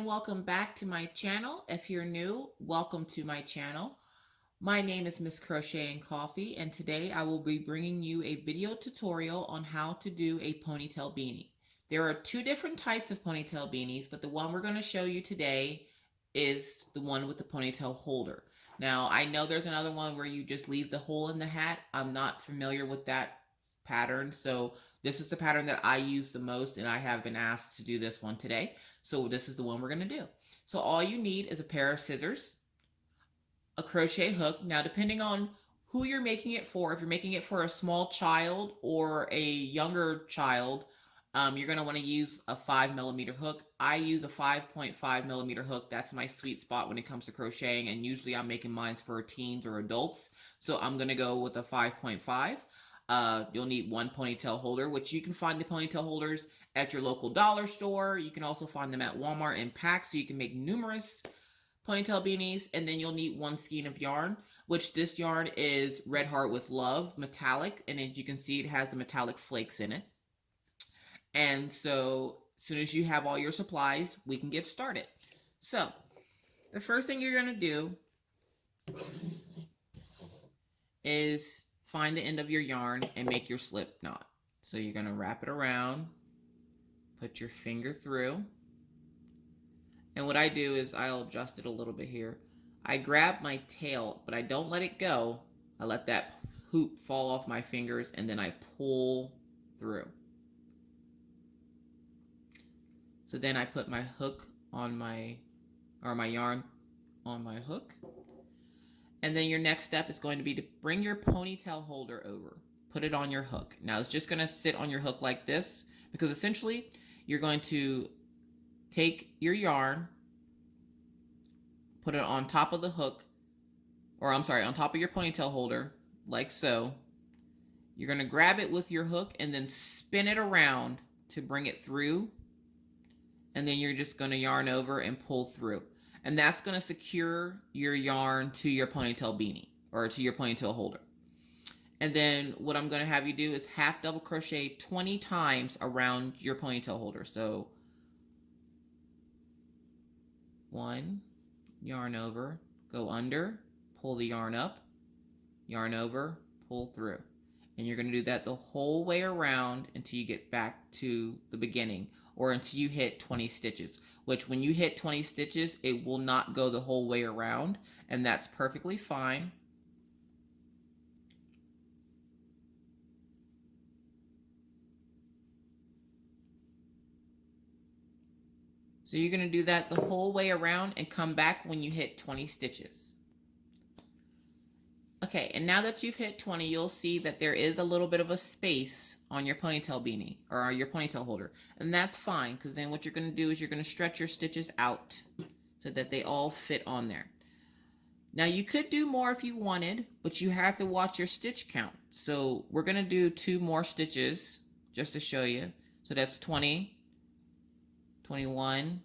and welcome back to my channel. If you're new, welcome to my channel. My name is Miss Crochet and Coffee, and today I will be bringing you a video tutorial on how to do a ponytail beanie. There are two different types of ponytail beanies, but the one we're going to show you today is the one with the ponytail holder. Now, I know there's another one where you just leave the hole in the hat. I'm not familiar with that pattern, so this is the pattern that I use the most, and I have been asked to do this one today. So this is the one we're going to do. So all you need is a pair of scissors, a crochet hook. Now, depending on who you're making it for, if you're making it for a small child or a younger child, you're going to want to use a 5mm hook. I use a 5.5mm hook. That's my sweet spot when it comes to crocheting, and usually I'm making mine for teens or adults. So I'm going to go with a 5.5. You'll need one ponytail holder, which you can find the ponytail holders at your local dollar store. You can also find them at Walmart in packs, so you can make numerous ponytail beanies. And then you'll need one skein of yarn, which this yarn is Red Heart with Love metallic, and as you can see, it has the metallic flakes in it. And so as soon as you have all your supplies, we can get started. So the first thing you're going to do is find the end of your yarn and make your slip knot. So you're going to wrap it around, put your finger through, and what I do is I'll adjust it a little bit here. I grab my tail, but I don't let it go. I let that hoop fall off my fingers, and then I pull through. So then I put my hook on my yarn on my hook. And then your next step is going to be to bring your ponytail holder over. Put it on your hook. Now it's just going to sit on your hook like this, because essentially you're going to take your yarn, put it on top of the hook, or I'm sorry, on top of your ponytail holder, like so. You're going to grab it with your hook and then spin it around to bring it through. And then you're just going to yarn over and pull through. And that's going to secure your yarn to your ponytail beanie, or to your ponytail holder. And then what I'm going to have you do is half double crochet 20 times around your ponytail holder. So 1, yarn over, go under, pull the yarn up, yarn over, pull through. And you're going to do that the whole way around until you get back to the beginning, or until you hit 20 stitches, which when you hit 20 stitches, it will not go the whole way around, and that's perfectly fine. So you're going to do that the whole way around and come back when you hit 20 stitches. Okay, and now that you've hit 20, you'll see that there is a little bit of a space on your ponytail beanie, or your ponytail holder. And that's fine, because then what you're going to do is you're going to stretch your stitches out so that they all fit on there. Now you could do more if you wanted, but you have to watch your stitch count. So we're going to do 2 more stitches just to show you. So that's 20, 21,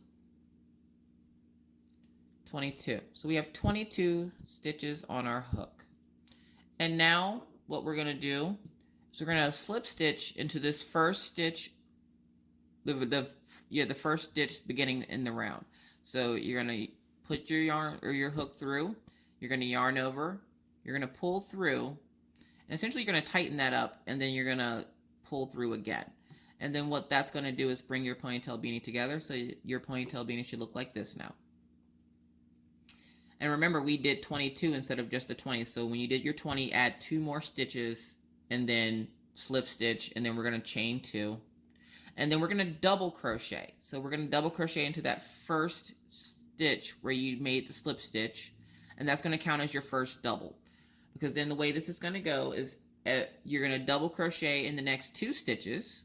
22. So we have 22 stitches on our hook. And now what we're going to do is we're going to slip stitch into this first stitch, the first stitch beginning in the round. So you're going to put your yarn or your hook through, you're going to yarn over, you're going to pull through, and essentially you're going to tighten that up, and then you're going to pull through again. And then what that's going to do is bring your ponytail beanie together. So your ponytail beanie should look like this now. And remember, we did 22 instead of just the 20. So when you did your 20, add 2 more stitches and then slip stitch, and then we're going to chain 2. And then we're going to double crochet. So we're going to double crochet into that first stitch where you made the slip stitch, and that's going to count as your first double. Because then the way this is going to go is you're going to double crochet in the next 2 stitches.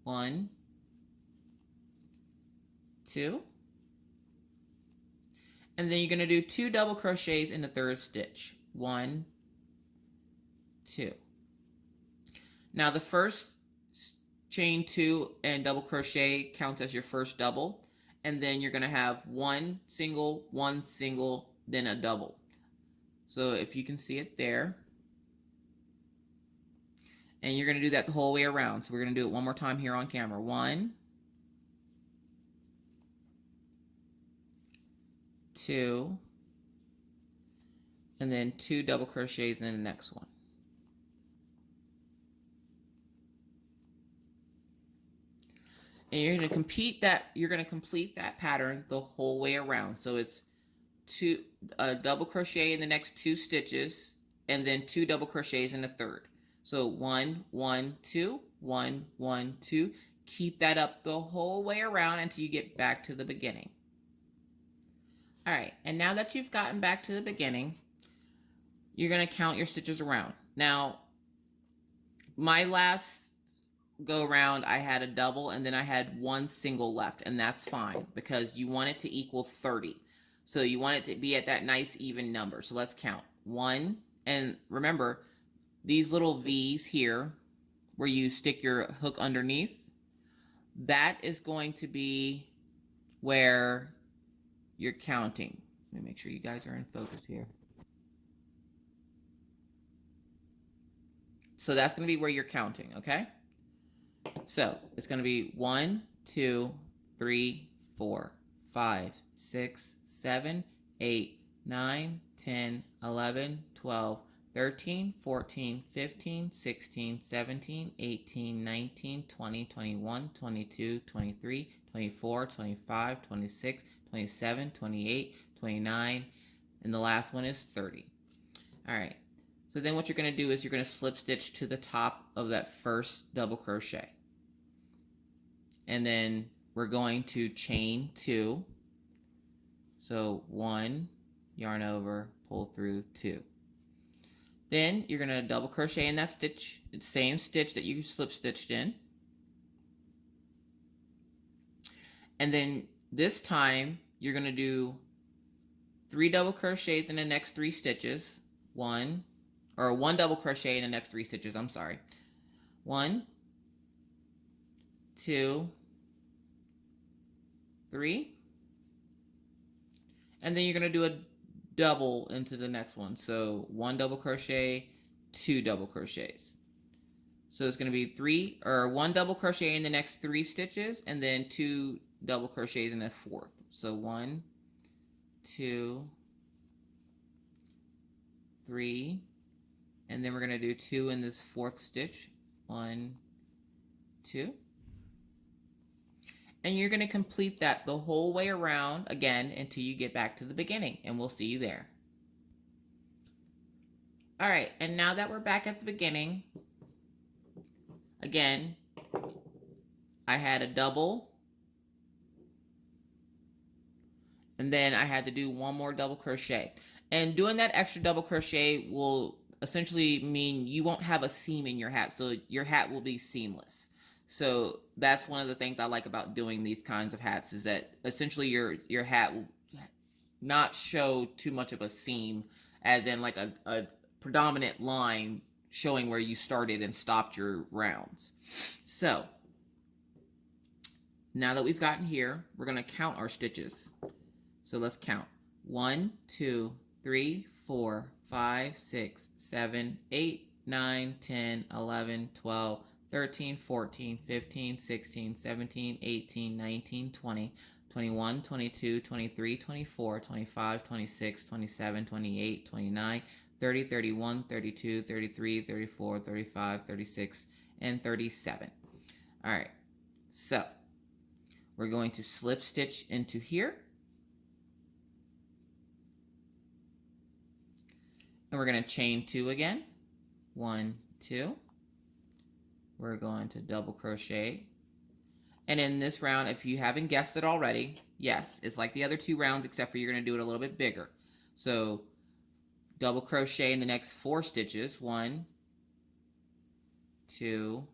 1, 2. And then you're going to do 2 double crochets in the third stitch. 1, 2. Now the first chain 2 and double crochet counts as your first double. And then you're going to have 1 single, then a double. So if you can see it there. And you're going to do that the whole way around. So we're going to do it one more time here on camera. 1, 2, and then 2 double crochets in the next one. And you're going to complete that pattern the whole way around. So it's double crochet in the next 2 stitches, and then 2 double crochets in the third. So 1, 1, 2, 1, 1, 2. Keep that up the whole way around until you get back to the beginning. All right, and now that you've gotten back to the beginning, you're going to count your stitches around. Now, my last go around, I had a double and then I had 1 single left, and that's fine because you want it to equal 30. So you want it to be at that nice even number. So let's count. 1, and remember these little V's here where you stick your hook underneath, that is going to be where you're counting. Let me make sure you guys are in focus here. So that's going to be where you're counting, okay? So it's going to be 1, 2, 3, 4, 5, 6, 7, 8, 9, 10, 11, 12, 13, 14, 15, 16, 17, 18, 19, 20, 21, 22, 23, 24, 25, 26, 27, 28, 29, and the last one is 30. All right. So then what you're going to do is you're going to slip stitch to the top of that first double crochet. And then we're going to chain 2. So 1, yarn over, pull through 2. Then you're going to double crochet in that stitch, the same stitch that you slip stitched in. And then this time you're going to do 3 double crochets in the next 3 stitches. One double crochet in the next 3 stitches, I'm sorry. 1, 2, 3. And then you're going to do a double into the next one. So 1 double crochet, 2 double crochets. So it's going to be 1 double crochet in the next 3 stitches, and then 2 double crochets in the 4th. So 1, 2, 3, and then we're going to do 2 in this 4th stitch. 1, 2. And you're going to complete that the whole way around again until you get back to the beginning, and we'll see you there. All right, and now that we're back at the beginning, again, I had a double, and then I had to do 1 more double crochet. And doing that extra double crochet will essentially mean you won't have a seam in your hat, so your hat will be seamless. So that's one of the things I like about doing these kinds of hats, is that essentially your hat will not show too much of a seam, as in like a predominant line showing where you started and stopped your rounds. So now that we've gotten here, we're going to count our stitches. So let's count. 1, 2, 3, 4, 5, 6, 7, 8, 9, 10, 11, 12, 13, 14, 15, 16, 17, 18, 19, 20, 21, 22, 23, 24, 25, 26, 27, 28, 29, 30, 31, 32, 33, 34, 35, 36, and 37. All right, so we're going to slip stitch into here. And we're going to chain 2 again. 1, 2. We're going to double crochet. And in this round, if you haven't guessed it already, yes, it's like the other 2 rounds, except for you're going to do it a little bit bigger. So double crochet in the next 4 stitches. 1, 2,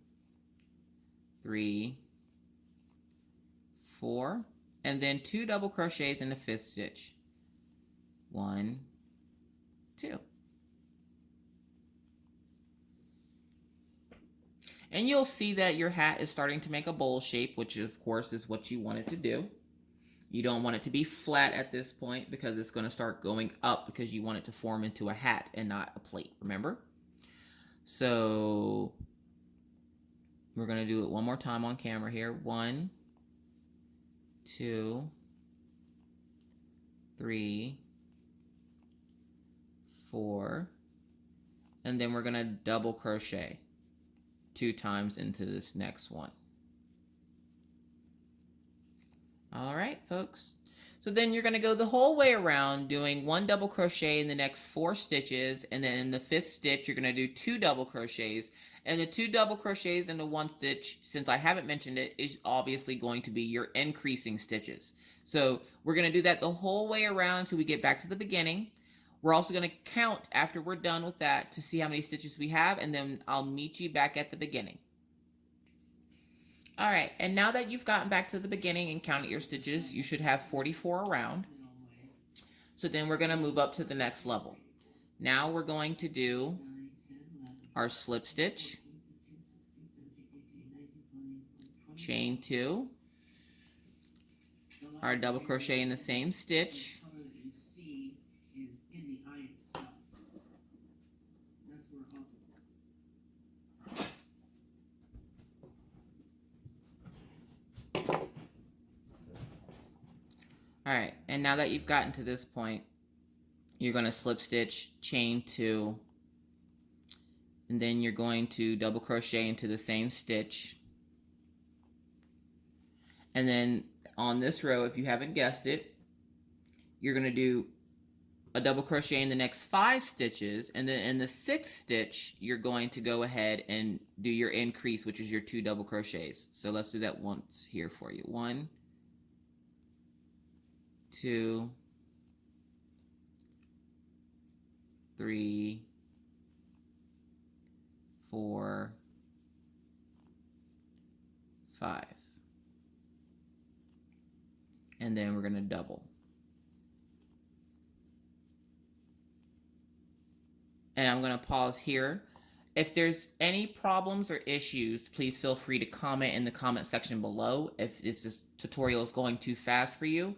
3, 4, and then 2 double crochets in the 5th stitch. 1, 2. And you'll see that your hat is starting to make a bowl shape, which of course is what you want it to do. You don't want it to be flat at this point because it's going to start going up, because you want it to form into a hat and not a plate, remember? So we're going to do it one more time on camera here. 1, 2, 3, 4, and then we're going to double crochet 2 times into this next one. All right, folks. So then you're going to go the whole way around doing 1 double crochet in the next 4 stitches, and then in the 5th stitch you're going to do 2 double crochets, and the 2 double crochets in the 1 stitch, since I haven't mentioned it, is obviously going to be your increasing stitches. So we're going to do that the whole way around until we get back to the beginning. We're also going to count after we're done with that to see how many stitches we have, and then I'll meet you back at the beginning. All right, and now that you've gotten back to the beginning and counted your stitches, you should have 44 around. So then we're going to move up to the next level. Now we're going to do our slip stitch, chain 2, our double crochet in the same stitch, all right, and now that you've gotten to this point, you're going to slip stitch, chain 2, and then you're going to double crochet into the same stitch. And then on this row, if you haven't guessed it, you're going to do a double crochet in the next 5 stitches, and then in the 6th stitch you're going to go ahead and do your increase, which is your 2 double crochets. So let's do that once here for you. 1, 2, 3, 4, 5, and then we're going to double. And I'm going to pause here. If there's any problems or issues, please feel free to comment in the comment section below if this tutorial is going too fast for you.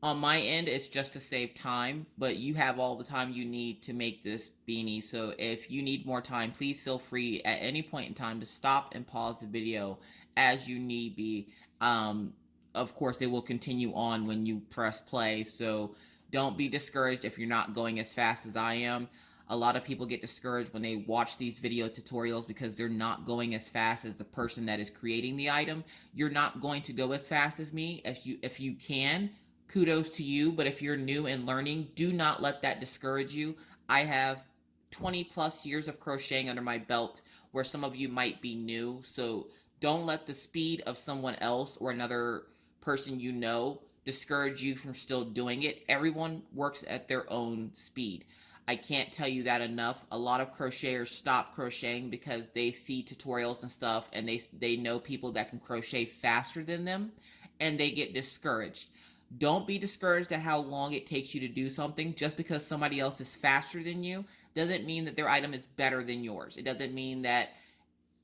On my end, it's just to save time, but you have all the time you need to make this beanie. So if you need more time, please feel free at any point in time to stop and pause the video as you need be. Of course, they will continue on when you press play, so don't be discouraged if you're not going as fast as I am. A lot of people get discouraged when they watch these video tutorials because they're not going as fast as the person that is creating the item. You're not going to go as fast as me. If you can, kudos to you, but if you're new and learning, do not let that discourage you. I have 20 plus years of crocheting under my belt, where some of you might be new, so don't let the speed of someone else or another person you know discourage you from still doing it. Everyone works at their own speed. I can't tell you that enough. A lot of crocheters stop crocheting because they see tutorials and stuff, and they know people that can crochet faster than them, and they get discouraged. Don't be discouraged at how long it takes you to do something. Just because somebody else is faster than you doesn't mean that their item is better than yours. It doesn't mean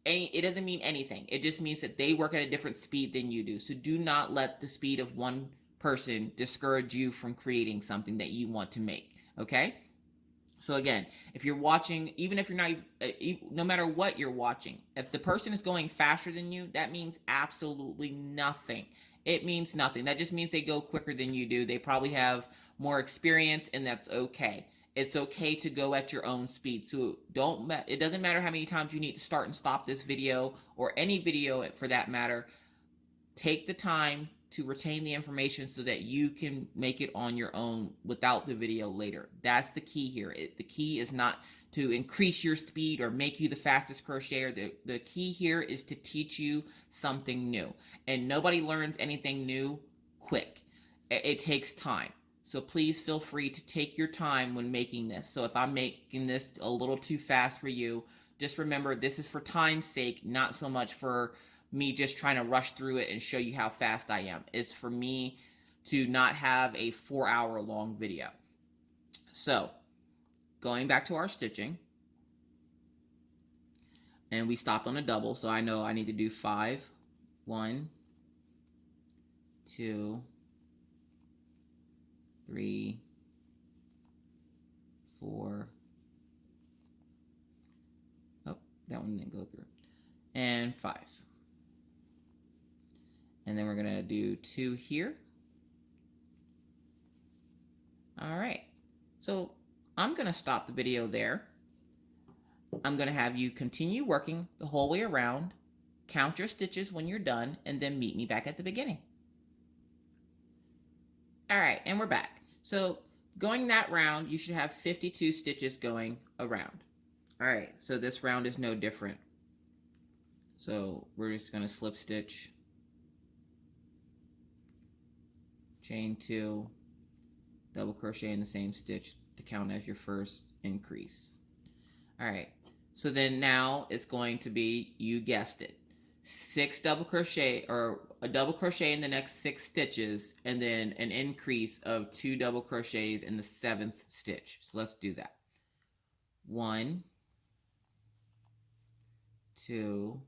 anything. It just means that they work at a different speed than you do. So do not let the speed of one person discourage you from creating something that you want to make, okay? So again, if you're watching, even if you're not, no matter what you're watching, if the person is going faster than you, that means absolutely nothing. It means nothing. That just means they go quicker than you do. They probably have more experience, and that's okay. It's okay to go at your own speed. So it doesn't matter how many times you need to start and stop this video, or any video for that matter. Take the time to retain the information so that you can make it on your own without the video later. That's the key here. The key is not to increase your speed or make you the fastest crocheter. The key here is to teach you something new. And nobody learns anything new quick. It takes time. So please feel free to take your time when making this. So if I'm making this a little too fast for you, just remember this is for time's sake, not so much for me just trying to rush through it and show you how fast I am. It's for me to not have a 4-hour long video. So going back to our stitching, and we stopped on a double, so I know I need to do 5. 1, 2, 3, 4. Oh, that one didn't go through. And 5. And then we're going to do 2 here. All right, so I'm going to stop the video there. I'm going to have you continue working the whole way around, count your stitches when you're done, and then meet me back at the beginning. All right, and we're back. So going that round, you should have 52 stitches going around. All right, so this round is no different. So we're just going to slip stitch, chain 2, double crochet in the same stitch to count as your first increase. All right, so then now it's going to be, you guessed it, 6 double crochet, or a double crochet in the next 6 stitches, and then an increase of 2 double crochets in the 7th stitch. So let's do that. 1, 2,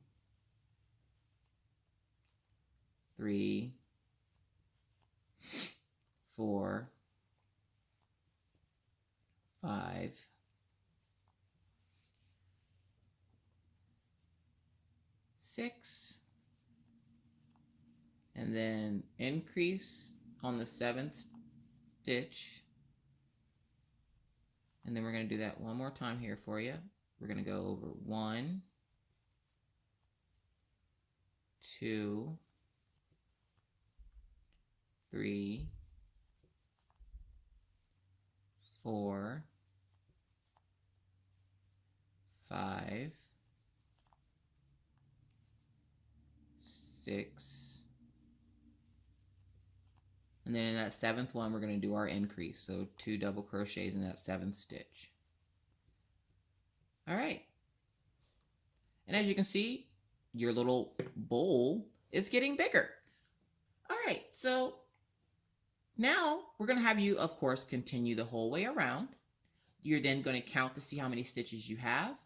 3, 4, 5, 6, and then increase on the 7th stitch, and then we're going to do that one more time here for you. We're going to go over 1, 2, 3, 4, 5, 6, and then in that 7th one we're going to do our increase, so 2 double crochets in that 7th stitch. All right, and as you can see, your little bowl is getting bigger. All right, so now we're going to have you, of course, continue the whole way around. You're then going to count to see how many stitches you have,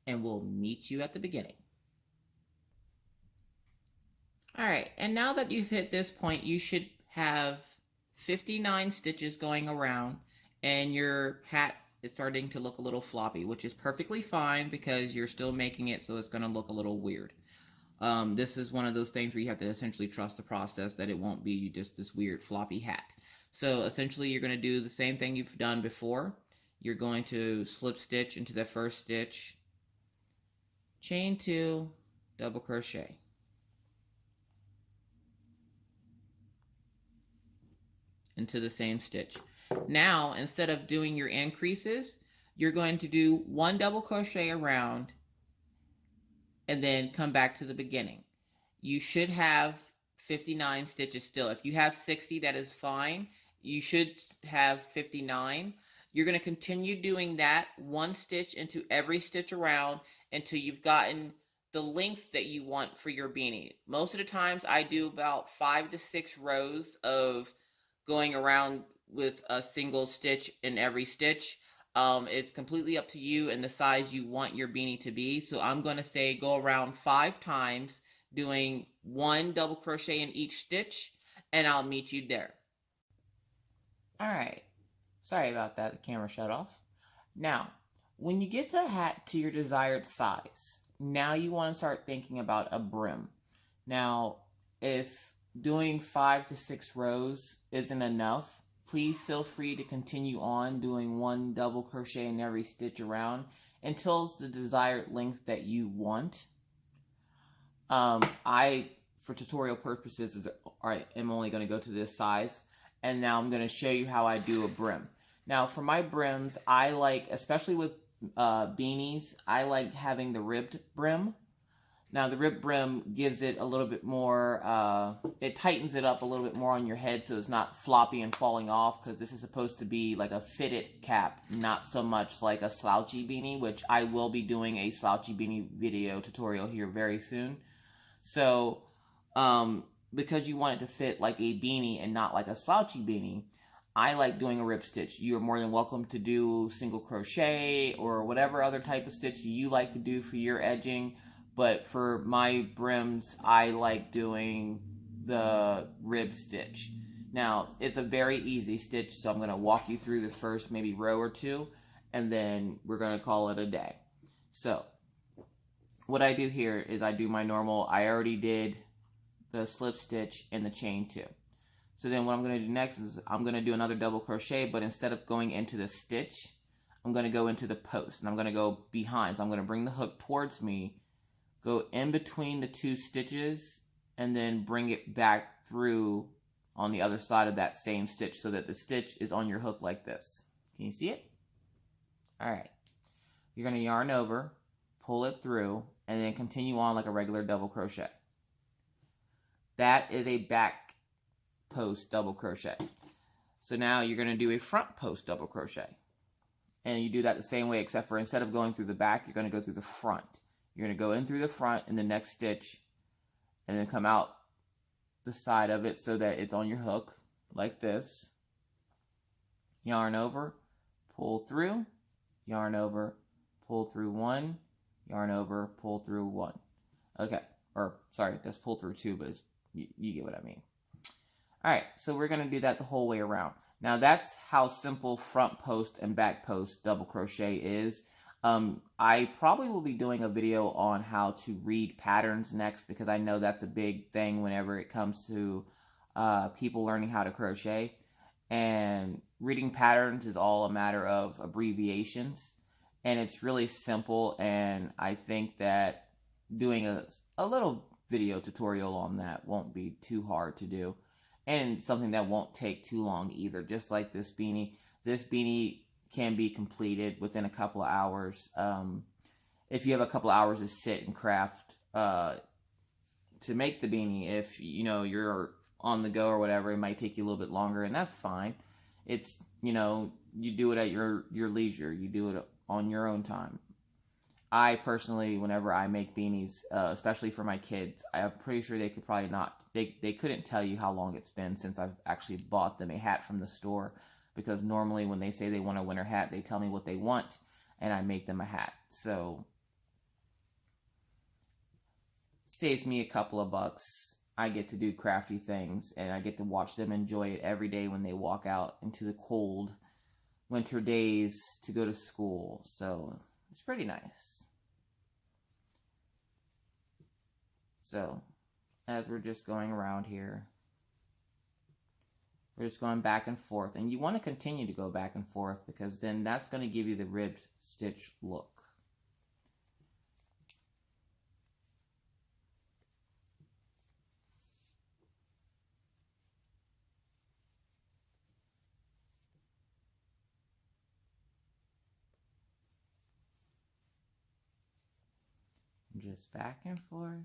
and we'll meet you at the beginning. All right, and now that you've hit this point, you should have 59 stitches going around, and your hat is starting to look a little floppy, which is perfectly fine because you're still making it, so it's going to look a little weird. This is one of those things where you have to essentially trust the process, that it won't be just this weird floppy hat. So essentially you're going to do the same thing you've done before. You're going to slip stitch into the first stitch, chain 2, double crochet. Into the same stitch. Now, instead of doing your increases, you're going to do 1 double crochet around and then come back to the beginning. You should have 59 stitches still. If you have 60, that is fine. You should have 59. You're going to continue doing that 1 stitch into every stitch around until you've gotten the length that you want for your beanie. Most of the times I do about 5 to 6 rows of going around with a single stitch in every stitch. It's completely up to you and the size you want your beanie to be. So I'm going to say go around 5 times, doing 1 double crochet in each stitch, and I'll meet you there. All right, sorry about that, the camera shut off. Now, when you get the hat to your desired size, now you want to start thinking about a brim. Now, if doing 5 to 6 rows isn't enough, please feel free to continue on doing 1 double crochet in every stitch around until it's the desired length that you want. For tutorial purposes, am only going to go to this size, and now I'm going to show you how I do a brim. Now for my brims, I like, especially with beanies, I like having the ribbed brim. Now the ribbed brim gives it a little bit more, it tightens it up a little bit more on your head so it's not floppy and falling off, because this is supposed to be like a fitted cap, not so much like a slouchy beanie, which I will be doing a slouchy beanie video tutorial here very soon. So, because you want it to fit like a beanie and not like a slouchy beanie, I like doing a rib stitch. You are more than welcome to do single crochet or whatever other type of stitch you like to do for your edging. But for my brims, I like doing the rib stitch. Now, it's a very easy stitch, so I'm going to walk you through the first maybe row or 2, and then we're going to call it a day. So, what I do here is I do my normal, I already did the slip stitch and the chain 2. So then what I'm going to do next is I'm going to do another double crochet, but instead of going into the stitch, I'm going to go into the post, and I'm going to go behind. So I'm going to bring the hook towards me, go in between the two stitches, and then bring it back through on the other side of that same stitch so that the stitch is on your hook like this. Can you see it? All right. You're going to yarn over, pull it through, and then continue on like a regular double crochet. That is a back post double crochet. So now you're going to do a front post double crochet. And you do that the same way, except for instead of going through the back, you're going to go through the front. You're going to go in through the front in the next stitch, and then come out the side of it so that it's on your hook like this. Yarn over, pull through, yarn over, pull through one, yarn over, pull through one. Okay, or sorry, that's pull through two, but you get what I mean. All right, so we're going to do that the whole way around. Now that's how simple front post and back post double crochet is. I probably will be doing a video on how to read patterns next, because I know that's a big thing whenever it comes to people learning how to crochet. And reading patterns is all a matter of abbreviations, and it's really simple, and I think that doing a little video tutorial on that won't be too hard to do, and something that won't take too long either. Just like this beanie. This beanie can be completed within a couple of hours. If you have a couple of hours to sit and craft to make the beanie. If you're on the go or whatever, it might take you a little bit longer, and that's fine. It's, you do it at your leisure. You do it on your own time. I personally, whenever I make beanies, especially for my kids, I'm pretty sure they could probably not, they couldn't tell you how long it's been since I've actually bought them a hat from the store, because normally when they say they want a winter hat, they tell me what they want, and I make them a hat. So, saves me a couple of bucks. I get to do crafty things, and I get to watch them enjoy it every day when they walk out into the cold winter days to go to school. So, it's pretty nice. So, as we're just going around here, we're just going back and forth. And you want to continue to go back and forth, because then that's going to give you the ribbed stitch look. Just back and forth.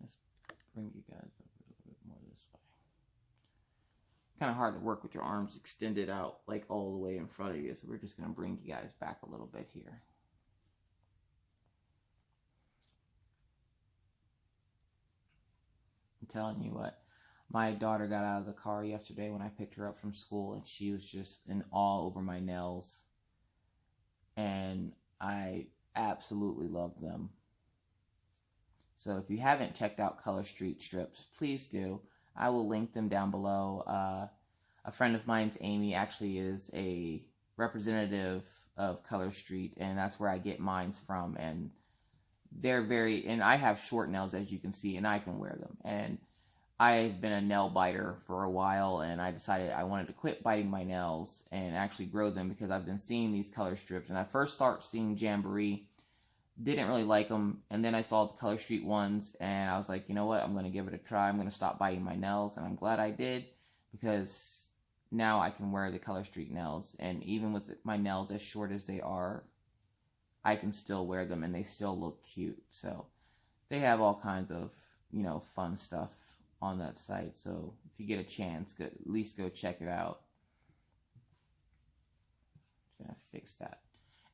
Let's bring you guys up a little bit more this way. Kind of hard to work with your arms extended out like all the way in front of you, so we're just going to bring you guys back a little bit here. I'm telling you what, my daughter got out of the car yesterday when I picked her up from school, and she was just in awe over my nails, and I absolutely love them. So if you haven't checked out Color Street strips, please do. I will link them down below. A friend of mine's, Amy, actually is a representative of Color Street, and that's where I get mine from, and they're and I have short nails, as you can see, and I can wear them. And I've been a nail biter for a while, and I decided I wanted to quit biting my nails and actually grow them, because I've been seeing these color strips. And I first started seeing Jamboree, didn't really like them, and then I saw the Color Street ones, and I was like, you know what, I'm going to give it a try. I'm going to stop biting my nails, and I'm glad I did, because now I can wear the Color Street nails. And even with my nails as short as they are, I can still wear them, and they still look cute. So they have all kinds of, fun stuff on that site. So if you get a chance, at least go check it out. I'm going to fix that.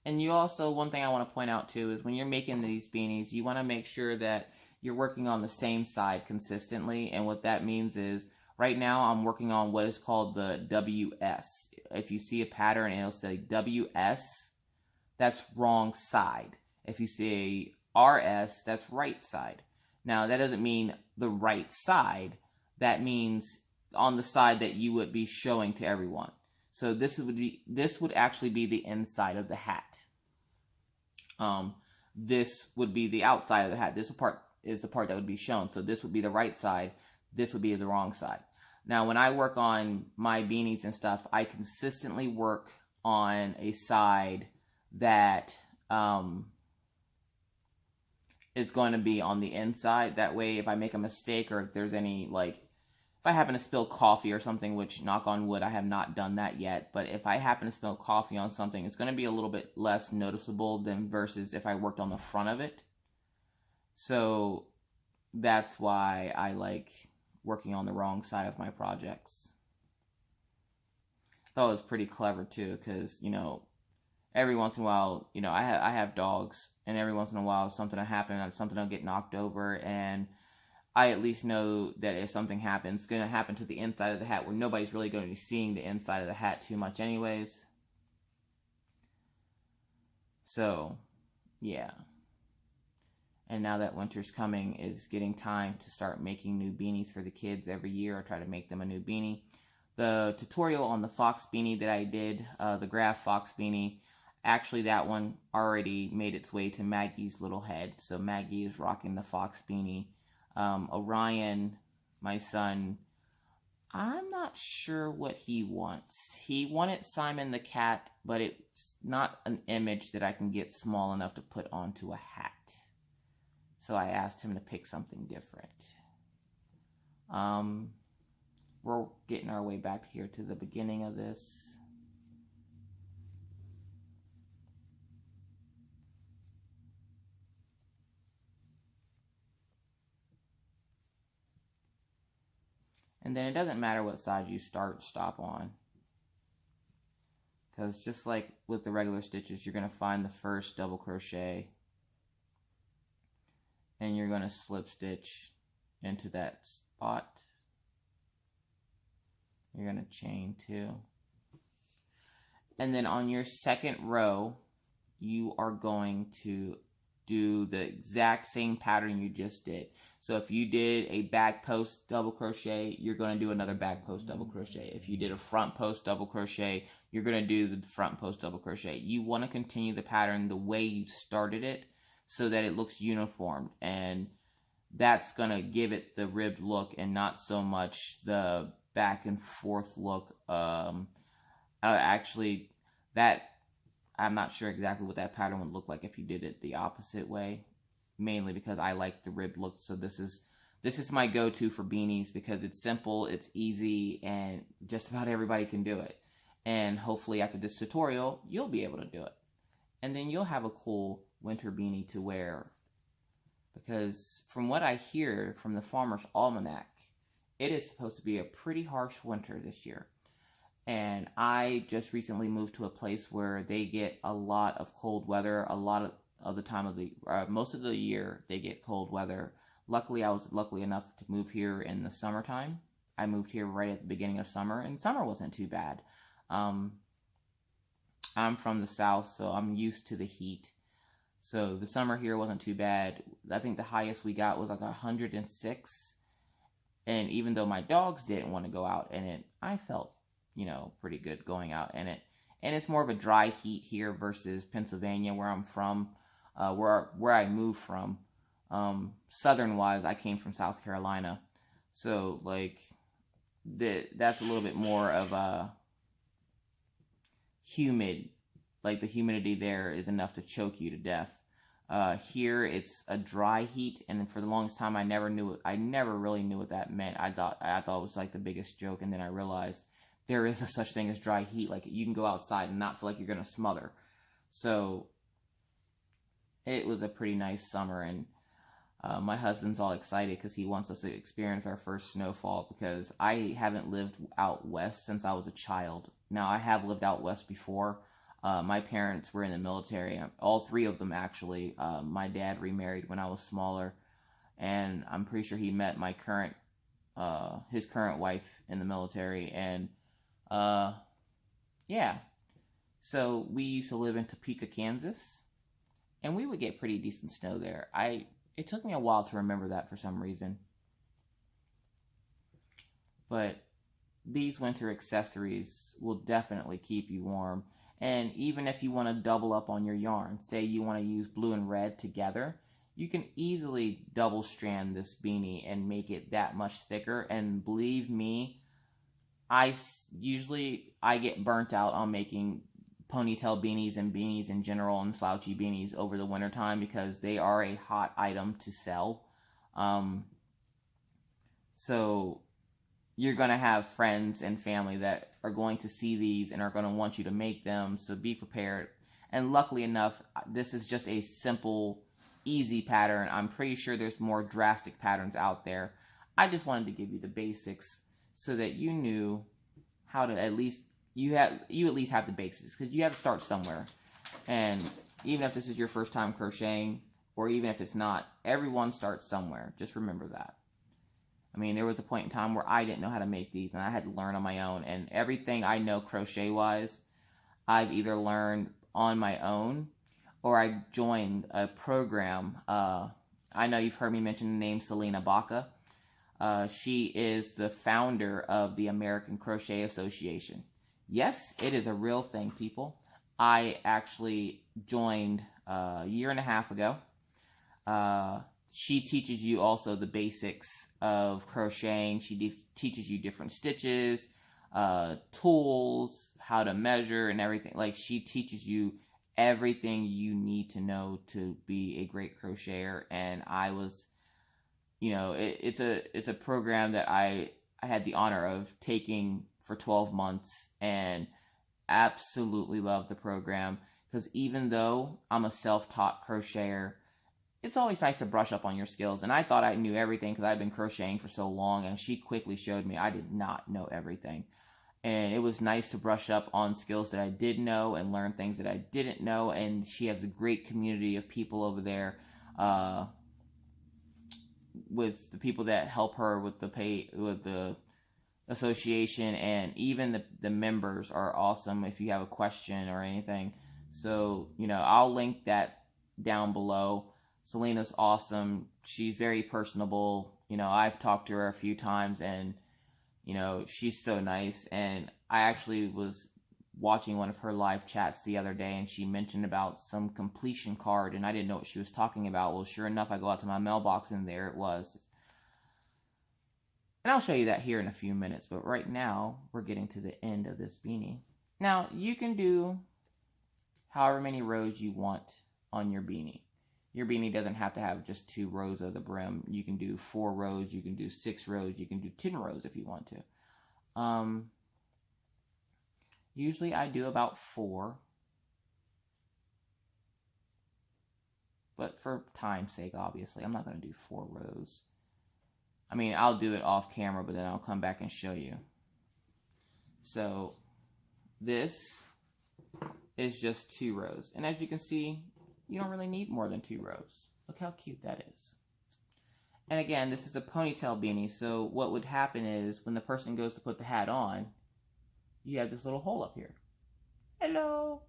And you also, one thing I want to point out too, is when you're making these beanies, you want to make sure that you're working on the same side consistently. And what that means is, right now I'm working on what is called the WS. If you see a pattern and it'll say WS, that's wrong side. If you see RS, that's right side. Now, that doesn't mean the right side. That means on the side that you would be showing to everyone. So this would actually be the inside of the hat. This would be the outside of the hat. This part is the part that would be shown. So this would be the right side. This would be the wrong side. Now, when I work on my beanies and stuff, I consistently work on a side that is going to be on the inside. That way, if I make a mistake or if there's any, like, if I happen to spill coffee or something, which, knock on wood, I have not done that yet, but if I happen to spill coffee on something, it's going to be a little bit less noticeable than versus if I worked on the front of it. So that's why I like working on the wrong side of my projects. I thought it was pretty clever too, because, you know, every once in a while, you know, I have dogs, and every once in a while something will happen, something will get knocked over, and I at least know that if something happens, it's going to happen to the inside of the hat where nobody's really going to be seeing the inside of the hat too much anyways. So, yeah. And now that winter's coming, it's getting time to start making new beanies for the kids. Every year I try to make them a new beanie. The tutorial on the fox beanie that I did, the graph fox beanie, actually that one already made its way to Maggie's little head. So Maggie is rocking the fox beanie. Orion, my son, I'm not sure what he wants. He wanted Simon the cat, but it's not an image that I can get small enough to put onto a hat. So I asked him to pick something different. We're getting our way back here to the beginning of this. And then it doesn't matter what side you stop on. Because just like with the regular stitches, you're going to find the first double crochet. And you're going to slip stitch into that spot. You're going to chain 2. And then on your second row, you are going to do the exact same pattern you just did. So if you did a back post double crochet, you're going to do another back post double crochet. If you did a front post double crochet, you're going to do the front post double crochet. You want to continue the pattern the way you started it so that it looks uniform, and that's going to give it the ribbed look and not so much the back and forth look. Actually, that I'm not sure exactly what that pattern would look like if you did it the opposite way, mainly because I like the ribbed look. So this is my go-to for beanies because it's simple, it's easy, and just about everybody can do it. And hopefully after this tutorial, you'll be able to do it. And then you'll have a cool winter beanie to wear. Because from what I hear from the Farmer's Almanac, it is supposed to be a pretty harsh winter this year. And I just recently moved to a place where they get a lot of cold weather. A lot of the time of the, most of the year, they get cold weather. Luckily, I was lucky enough to move here in the summertime. I moved here right at the beginning of summer, and summer wasn't too bad. I'm from the south, so I'm used to the heat. So the summer here wasn't too bad. I think the highest we got was like 106. And even though my dogs didn't want to go out in it, I felt, you know, pretty good going out in it. And it's more of a dry heat here versus Pennsylvania, where I'm from, where I moved from. Southern wise, I came from South Carolina. So like that's a little bit more of a humid. Like the humidity there is enough to choke you to death. Here it's a dry heat, and for the longest time I never really knew what that meant. I thought it was like the biggest joke, and then I realized there is a such thing as dry heat. Like you can go outside and not feel like you're gonna smother. So it was a pretty nice summer, and my husband's all excited because he wants us to experience our first snowfall, because I haven't lived out west since I was a child. Now I have lived out west before. My parents were in the military, all three of them actually. My dad remarried when I was smaller, and I'm pretty sure he met my his current wife in the military, and yeah. So we used to live in Topeka, Kansas, and we would get pretty decent snow there. It took me a while to remember that for some reason. But these winter accessories will definitely keep you warm. And even if you want to double up on your yarn, say you want to use blue and red together, you can easily double strand this beanie and make it that much thicker. And believe me, I get burnt out on making ponytail beanies and beanies in general and slouchy beanies over the wintertime because they are a hot item to sell. So you're going to have friends and family that are going to see these and are going to want you to make them, so be prepared. And luckily enough, this is just a simple, easy pattern. I'm pretty sure there's more drastic patterns out there. I just wanted to give you the basics so that you knew how to at least, you at least have the basics, because you have to start somewhere. And even if this is your first time crocheting, or even if it's not, everyone starts somewhere. Just remember that. I mean, there was a point in time where I didn't know how to make these, and I had to learn on my own. And everything I know crochet-wise, I've either learned on my own, or I joined a program. I know you've heard me mention the name Selena Baca. She is the founder of the American Crochet Association. Yes, it is a real thing, people. I actually joined a year and a half ago. She teaches you also the basics of crocheting. She teaches you different stitches, tools, how to measure and everything. Like, she teaches you everything you need to know to be a great crocheter. And I was, you know, it's a program that I had the honor of taking for 12 months and absolutely love the program, because even though I'm a self-taught crocheter, it's always nice to brush up on your skills. And I thought I knew everything because I've been crocheting for so long, and she quickly showed me I did not know everything. And it was nice to brush up on skills that I did know and learn things that I didn't know. And she has a great community of people over there, with the people that help her with the association, and even the members are awesome if you have a question or anything. So, you know, I'll link that down below. Selena's awesome. She's very personable. You know, I've talked to her a few times, and, you know, she's so nice. And I actually was watching one of her live chats the other day, and she mentioned about some completion card, and I didn't know what she was talking about. Well, sure enough, I go out to my mailbox, and there it was. And I'll show you that here in a few minutes, but right now, we're getting to the end of this beanie. Now, you can do however many rows you want on your beanie. Your beanie doesn't have to have just 2 rows of the brim. You can do 4 rows, you can do 6 rows, you can do 10 rows if you want to. Usually I do about 4. But for time's sake, obviously, I'm not going to do 4 rows. I mean, I'll do it off camera, but then I'll come back and show you. So, this is just 2 rows. And as you can see, you don't really need more than 2 rows. Look how cute that is. And again, this is a ponytail beanie, so what would happen is when the person goes to put the hat on, you have this little hole up here. Hello.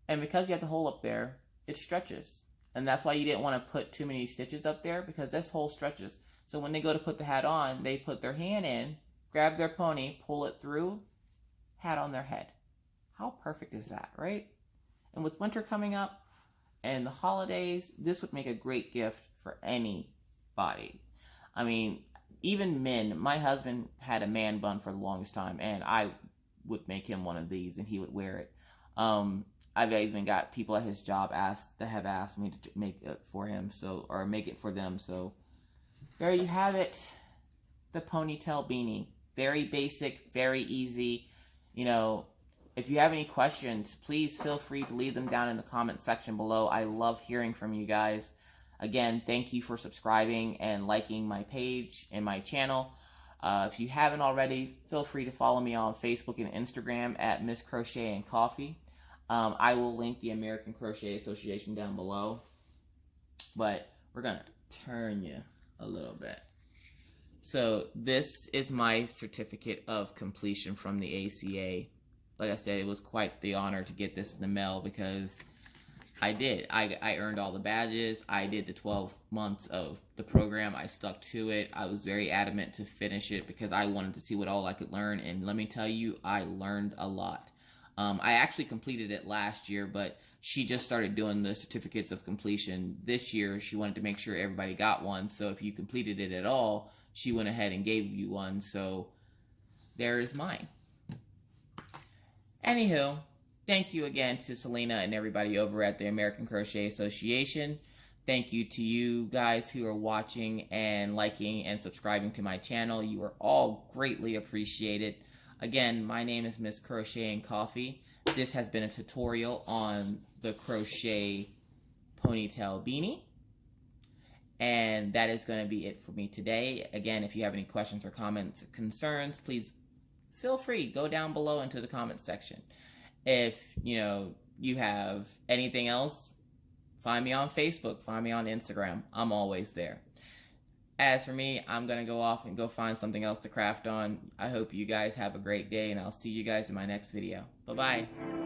And because you have the hole up there, it stretches. And that's why you didn't want to put too many stitches up there, because this hole stretches. So when they go to put the hat on, they put their hand in, grab their pony, pull it through, hat on their head. How perfect is that, right? And with winter coming up and the holidays, this would make a great gift for anybody. I mean, even men. My husband had a man bun for the longest time, and I would make him one of these, and he would wear it. I've even got people at his job that have asked me to make it for him, or make it for them. So there you have it, the ponytail beanie. Very basic, very easy. You know, if you have any questions, please feel free to leave them down in the comment section below. I love hearing from you guys. Again, thank you for subscribing and liking my page and my channel. If you haven't already, feel free to follow me on Facebook and Instagram at Miss Crochet and Coffee. I will link the American Crochet Association down below. But we're going to turn you a little bit. So this is my certificate of completion from the ACA. Like I said, it was quite the honor to get this in the mail, because I did. I earned all the badges. I did the 12 months of the program. I stuck to it. I was very adamant to finish it because I wanted to see what all I could learn. And let me tell you, I learned a lot. I actually completed it last year, but she just started doing the certificates of completion this year. She wanted to make sure everybody got one. So if you completed it at all, she went ahead and gave you one. So there is mine. Anywho, thank you again to Selena and everybody over at the American Crochet Association. Thank you to you guys who are watching and liking and subscribing to my channel. You are all greatly appreciated. Again, my name is Miss Crocheting Coffee. This has been a tutorial on the Crochet Ponytail Beanie. And that is going to be it for me today. Again, if you have any questions or comments or concerns, please feel free, go down below into the comments section. If you have anything else, find me on Facebook, find me on Instagram. I'm always there. As for me, I'm going to go off and go find something else to craft on. I hope you guys have a great day, and I'll see you guys in my next video. Bye-bye.